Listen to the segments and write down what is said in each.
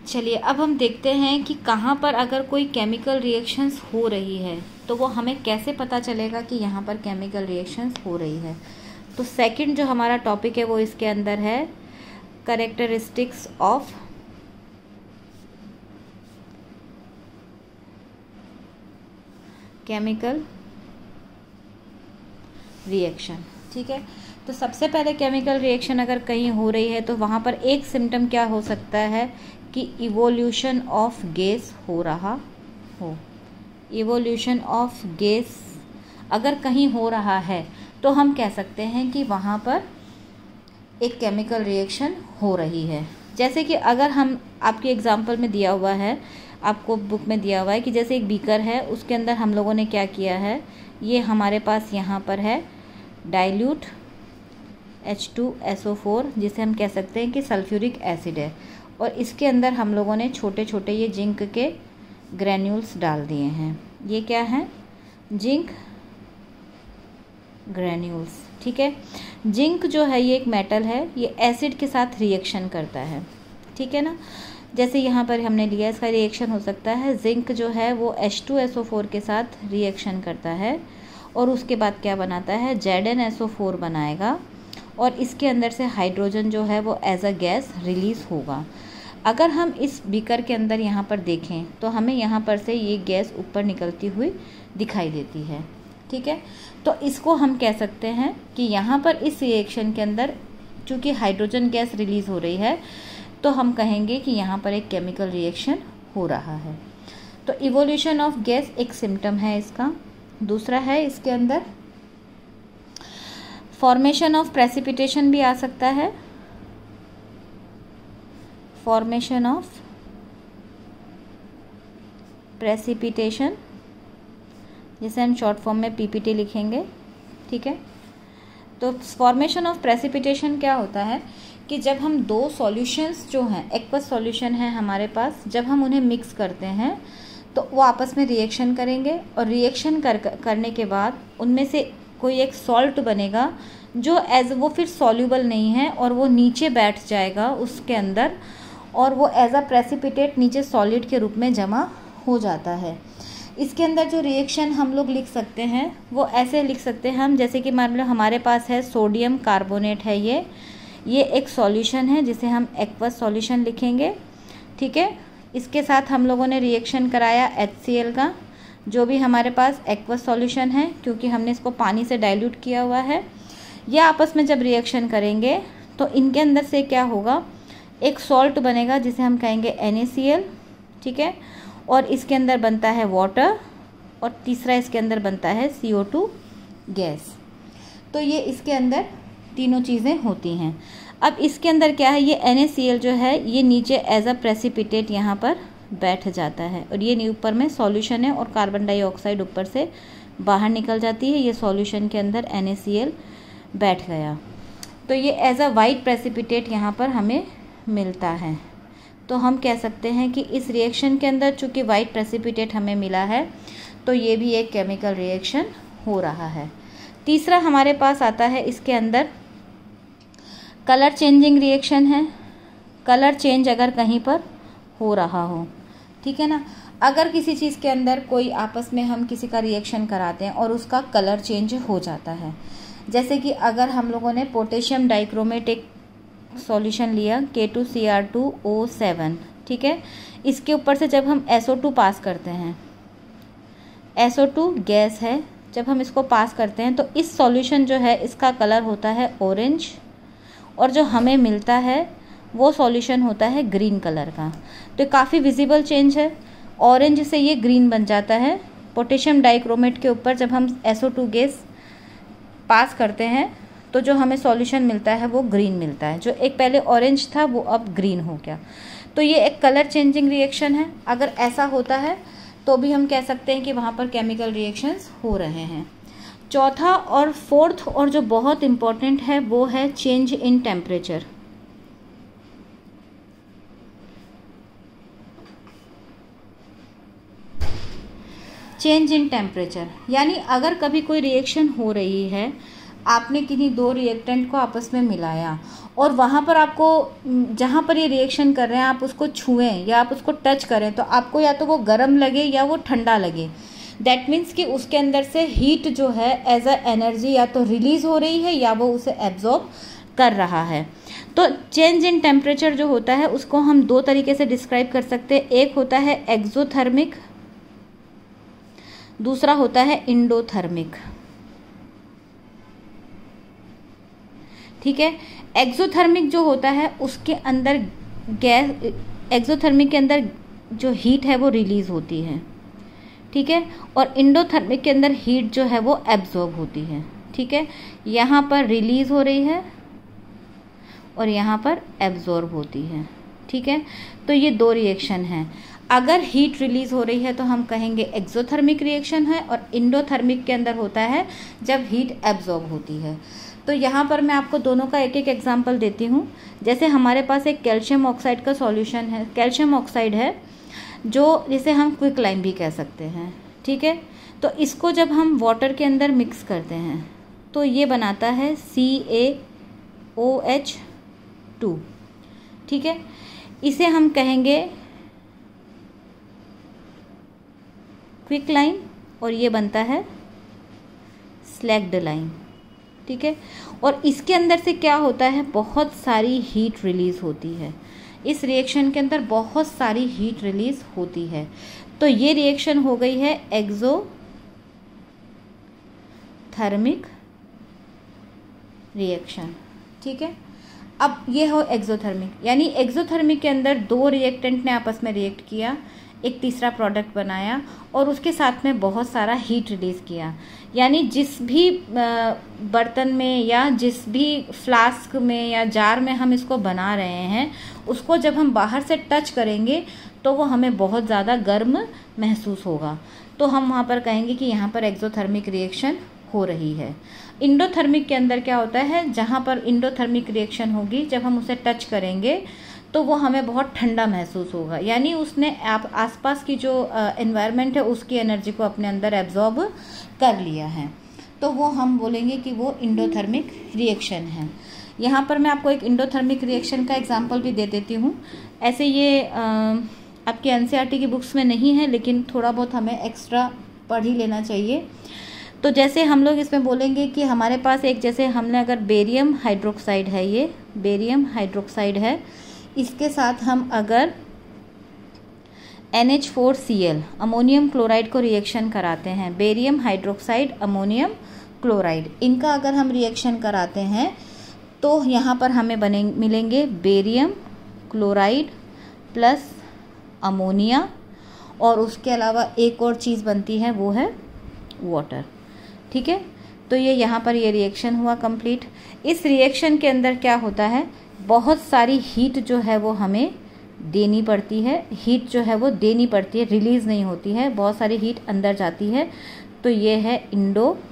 चलिए अब हम देखते हैं कि कहाँ पर अगर कोई केमिकल रिएक्शंस हो रही है तो वो हमें कैसे पता चलेगा कि यहाँ पर केमिकल रिएक्शंस हो रही है। तो सेकंड जो हमारा टॉपिक है वो इसके अंदर है कैरेक्टरिस्टिक्स ऑफ केमिकल रिएक्शन। ठीक है, तो सबसे पहले केमिकल रिएक्शन अगर कहीं हो रही है तो वहाँ पर एक सिम्टम क्या हो सकता है कि इवोल्यूशन ऑफ गैस हो रहा हो। इवोल्यूशन ऑफ गैस अगर कहीं हो रहा है तो हम कह सकते हैं कि वहाँ पर एक केमिकल रिएक्शन हो रही है। जैसे कि अगर हम आपके एग्जाम्पल में दिया हुआ है, आपको बुक में दिया हुआ है कि जैसे एक बीकर है, उसके अंदर हम लोगों ने क्या किया है, ये हमारे पास यहाँ पर है डाइल्यूट H2SO4 जिसे हम कह सकते हैं कि सल्फ्यूरिक एसिड है, और इसके अंदर हम लोगों ने छोटे छोटे ये जिंक के ग्रैन्यूल्स डाल दिए हैं। ये क्या है, जिंक ग्रैन्यूल्स। ठीक है, जिंक जो है ये एक मेटल है, ये एसिड के साथ रिएक्शन करता है। ठीक है ना, जैसे यहाँ पर हमने लिया, इसका रिएक्शन हो सकता है जिंक जो है वो H2SO4 के साथ रिएक्शन करता है और उसके बाद क्या बनाता है, ZnSO4 बनाएगा और इसके अंदर से हाइड्रोजन जो है वो एज अ गैस रिलीज़ होगा। अगर हम इस बीकर के अंदर यहाँ पर देखें तो हमें यहाँ पर से ये गैस ऊपर निकलती हुई दिखाई देती है। ठीक है, तो इसको हम कह सकते हैं कि यहाँ पर इस रिएक्शन के अंदर चूँकि हाइड्रोजन गैस रिलीज़ हो रही है तो हम कहेंगे कि यहाँ पर एक केमिकल रिएक्शन हो रहा है। तो इवोल्यूशन ऑफ गैस एक सिम्टम है इसका। दूसरा है इसके अंदर फॉर्मेशन ऑफ प्रेसिपिटेशन भी आ सकता है। फॉर्मेशन ऑफ प्रेसिपिटेशन जिसे हम शॉर्ट फॉर्म में PPT लिखेंगे। ठीक है, तो फॉर्मेशन ऑफ प्रेसिपिटेशन क्या होता है कि जब हम दो सॉल्यूशंस जो हैं, एक्वस सॉल्यूशन है हमारे पास, जब हम उन्हें मिक्स करते हैं तो वो आपस में रिएक्शन करेंगे और रिएक्शन करने के बाद उनमें से कोई एक सॉल्ट बनेगा जो वो फिर सॉल्यूबल नहीं है और वो नीचे बैठ जाएगा उसके अंदर और वो एज अ प्रेसिपिटेट नीचे सॉलिड के रूप में जमा हो जाता है। इसके अंदर जो रिएक्शन हम लोग लिख सकते हैं वो ऐसे लिख सकते हैं हम, जैसे कि मान लो हमारे पास है सोडियम कार्बोनेट है, ये एक सॉल्यूशन है जिसे हम एक्वस सॉल्यूशन लिखेंगे। ठीक है, इसके साथ हम लोगों ने रिएक्शन कराया HCl का, जो भी हमारे पास एक्वस सॉल्यूशन है क्योंकि हमने इसको पानी से डाइल्यूट किया हुआ है। यह आपस में जब रिएक्शन करेंगे तो इनके अंदर से क्या होगा, एक सॉल्ट बनेगा जिसे हम कहेंगे NaCl। ठीक है, और इसके अंदर बनता है वाटर और तीसरा इसके अंदर बनता है CO2 गैस। तो ये इसके अंदर तीनों चीज़ें होती हैं। अब इसके अंदर क्या है, ये NaCl जो है ये नीचे एज अ प्रेसिपिटेट यहाँ पर बैठ जाता है और ये ऊपर में सॉल्यूशन है और कार्बन डाइऑक्साइड ऊपर से बाहर निकल जाती है। ये सॉल्यूशन के अंदर NaCl बैठ गया, तो ये एज अ वाइट प्रेसिपिटेट यहाँ पर हमें मिलता है। तो हम कह सकते हैं कि इस रिएक्शन के अंदर चूँकि वाइट प्रेसिपिटेट हमें मिला है तो ये भी एक केमिकल रिएक्शन हो रहा है। तीसरा हमारे पास आता है इसके अंदर कलर चेंजिंग रिएक्शन है। कलर चेंज अगर कहीं पर हो रहा हो, ठीक है ना, अगर किसी चीज़ के अंदर कोई आपस में हम किसी का रिएक्शन कराते हैं और उसका कलर चेंज हो जाता है, जैसे कि अगर हम लोगों ने पोटेशियम डाइक्रोमेट एक सॉल्यूशन लिया K2Cr2O7, ठीक है, इसके ऊपर से जब हम SO2 पास करते हैं, SO2 गैस है, जब हम इसको पास करते हैं तो इस सॉल्यूशन जो है इसका कलर होता है ऑरेंज और जो हमें मिलता है वो सॉल्यूशन होता है ग्रीन कलर का। तो काफ़ी विजिबल चेंज है, ऑरेंज से ये ग्रीन बन जाता है। पोटेशियम डाइक्रोमेट के ऊपर जब हम SO2 गैस पास करते हैं तो जो हमें सॉल्यूशन मिलता है वो ग्रीन मिलता है, जो एक पहले ऑरेंज था वो अब ग्रीन हो गया। तो ये एक कलर चेंजिंग रिएक्शन है। अगर ऐसा होता है तो भी हम कह सकते हैं कि वहाँ पर केमिकल रिएक्शंस हो रहे हैं। चौथा और फोर्थ और जो बहुत इम्पॉर्टेंट है वो है change in temperature. Change in temperature यानी अगर कभी कोई रिएक्शन हो रही है, आपने किन्हीं दो रिएक्टेंट को आपस में मिलाया और वहाँ पर आपको जहाँ पर ये रिएक्शन कर रहे हैं आप उसको छुएं या आप उसको टच करें तो आपको या तो वो गर्म लगे या वो ठंडा लगे। दैट मीन्स कि उसके अंदर से हीट जो है एज अ एनर्जी या तो रिलीज हो रही है या वो उसे एब्जॉर्ब कर रहा है। तो चेंज इन टेम्परेचर जो होता है उसको हम दो तरीके से डिस्क्राइब कर सकते हैं। एक होता है एक्सोथर्मिक, दूसरा होता है इंडोथर्मिक। ठीक है, एक्सोथर्मिक जो होता है उसके अंदर गैस, एक्सोथर्मिक के अंदर जो हीट है वो रिलीज होती है। ठीक है, और इंडोथर्मिक के अंदर हीट जो है वो एब्जॉर्ब होती है। ठीक है, यहाँ पर रिलीज हो रही है और यहाँ पर एब्जॉर्ब होती है। ठीक है, तो ये दो रिएक्शन हैं। अगर हीट रिलीज हो रही है तो हम कहेंगे एक्सोथर्मिक रिएक्शन है, और इंडोथर्मिक के अंदर होता है जब हीट एब्जॉर्ब होती है। तो यहाँ पर मैं आपको दोनों का एक एक एग्जांपल देती हूँ। जैसे हमारे पास एक कैल्शियम ऑक्साइड का सॉल्यूशन है, कैल्शियम ऑक्साइड है जो जिसे हम क्विक लाइम भी कह सकते हैं। ठीक है, तो इसको जब हम वाटर के अंदर मिक्स करते हैं तो ये बनाता है CaOH2। ठीक है, इसे हम कहेंगे क्विक लाइम और ये बनता है स्लैग्ड लाइम। ठीक है, और इसके अंदर से क्या होता है, बहुत सारी हीट रिलीज होती है। इस रिएक्शन के अंदर बहुत सारी हीट रिलीज होती है। तो ये रिएक्शन हो गई है एक्सोथर्मिक रिएक्शन। ठीक है, अब ये हो एक्सोथर्मिक, यानी एक्सोथर्मिक के अंदर दो रिएक्टेंट ने आपस में रिएक्ट किया, एक तीसरा प्रोडक्ट बनाया और उसके साथ में बहुत सारा हीट रिलीज किया। यानी जिस भी बर्तन में या जिस भी फ्लास्क में या जार में हम इसको बना रहे हैं उसको जब हम बाहर से टच करेंगे तो वो हमें बहुत ज़्यादा गर्म महसूस होगा। तो हम वहाँ पर कहेंगे कि यहाँ पर एक्सोथर्मिक रिएक्शन हो रही है। इंडोथर्मिक के अंदर क्या होता है, जहाँ पर इंडोथर्मिक रिएक्शन होगी जब हम उसे टच करेंगे तो वो हमें बहुत ठंडा महसूस होगा, यानी उसने आसपास की जो एनवायरनमेंट है उसकी एनर्जी को अपने अंदर एब्जॉर्ब कर लिया है। तो वो हम बोलेंगे कि वो इंडोथर्मिक रिएक्शन है। यहाँ पर मैं आपको एक इंडोथर्मिक रिएक्शन का एग्जांपल भी दे देती हूँ। ऐसे ये आपके एनसीईआरटी की बुक्स में नहीं है, लेकिन थोड़ा बहुत हमें एक्स्ट्रा पढ़ ही लेना चाहिए। तो जैसे हम लोग इसमें बोलेंगे कि हमारे पास एक, जैसे हमने अगर बेरियम हाइड्रोक्साइड है, ये बेरियम हाइड्रोक्साइड है, इसके साथ हम अगर NH4Cl अमोनियम क्लोराइड को रिएक्शन कराते हैं, बेरियम हाइड्रोक्साइड अमोनियम क्लोराइड, इनका अगर हम रिएक्शन कराते हैं तो यहाँ पर हमें मिलेंगे बेरियम क्लोराइड प्लस अमोनिया, और उसके अलावा एक और चीज़ बनती है वो है वाटर। ठीक है, तो ये यहाँ पर ये रिएक्शन हुआ कंप्लीट। इस रिएक्शन के अंदर क्या होता है, बहुत सारी हीट जो है वो हमें देनी पड़ती है, हीट जो है वो देनी पड़ती है, रिलीज़ नहीं होती है, बहुत सारी हीट अंदर जाती है। तो ये है इंडोथर्मिक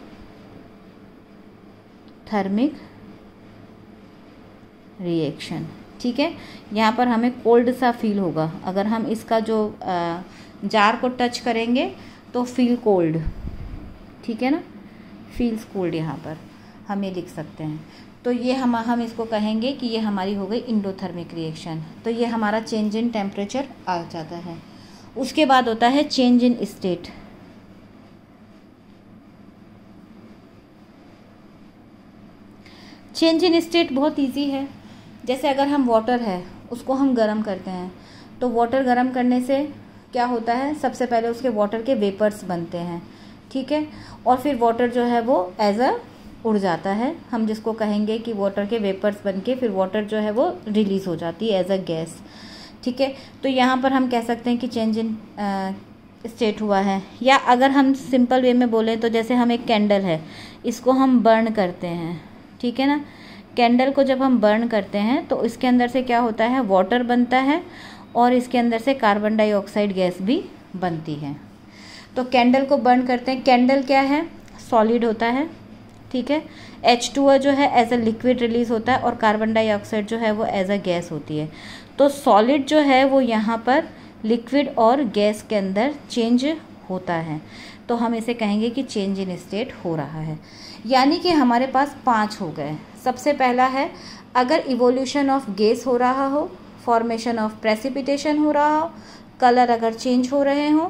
रिएक्शन। ठीक है, यहाँ पर हमें कोल्ड सा फील होगा, अगर हम इसका जो जार को टच करेंगे तो फील कोल्ड। ठीक है ना, फील्स कोल्ड यहाँ पर हम ये लिख सकते हैं। तो ये हम इसको कहेंगे कि ये हमारी हो गई इंडोथर्मिक रिएक्शन। तो ये हमारा चेंज इन टेम्परेचर आ जाता है। उसके बाद होता है change in state. Change in state बहुत इजी है। जैसे अगर हम वाटर है उसको हम गर्म करते हैं, तो वाटर गर्म करने से क्या होता है, सबसे पहले उसके वाटर के वेपर्स बनते हैं। ठीक है, और फिर वाटर जो है वो एज अ उड़ जाता है, हम जिसको कहेंगे कि वाटर के वेपर्स बनके फिर वाटर जो है वो रिलीज़ हो जाती है एज अ गैस। ठीक है, तो यहाँ पर हम कह सकते हैं कि चेंज इन स्टेट हुआ है। या अगर हम सिंपल वे में बोलें तो जैसे हम एक कैंडल है, इसको हम बर्न करते हैं। ठीक है ना, कैंडल को जब हम बर्न करते हैं तो इसके अंदर से क्या होता है, वाटर बनता है और इसके अंदर से कार्बन डाइऑक्साइड गैस भी बनती है। तो कैंडल को बर्न करते हैं, कैंडल क्या है, सॉलिड होता है। ठीक है, H2O जो है एज अ लिक्विड रिलीज होता है और कार्बन डाइऑक्साइड जो है वो एज अ गैस होती है। तो सॉलिड जो है वो यहाँ पर लिक्विड और गैस के अंदर चेंज होता है, तो हम इसे कहेंगे कि चेंज इन स्टेट हो रहा है। यानी कि हमारे पास 5 हो गए। सबसे पहला है अगर इवोल्यूशन ऑफ गैस हो रहा हो, फॉर्मेशन ऑफ प्रेसिपिटेशन हो रहा हो, कलर अगर चेंज हो रहे हों,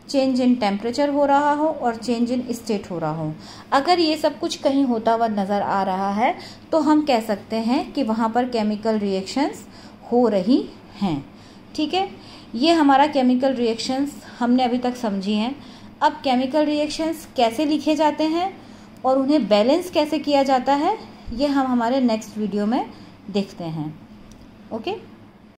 चेंज इन टेम्परेचर हो रहा हो और चेंज इन स्टेट हो रहा हो, अगर ये सब कुछ कहीं होता हुआ नज़र आ रहा है तो हम कह सकते हैं कि वहाँ पर केमिकल रिएक्शंस हो रही हैं। ठीक है, ये हमारा केमिकल रिएक्शंस हमने अभी तक समझी हैं। अब केमिकल रिएक्शंस कैसे लिखे जाते हैं और उन्हें बैलेंस कैसे किया जाता है, ये हम हमारे नेक्स्ट वीडियो में देखते हैं। ओके।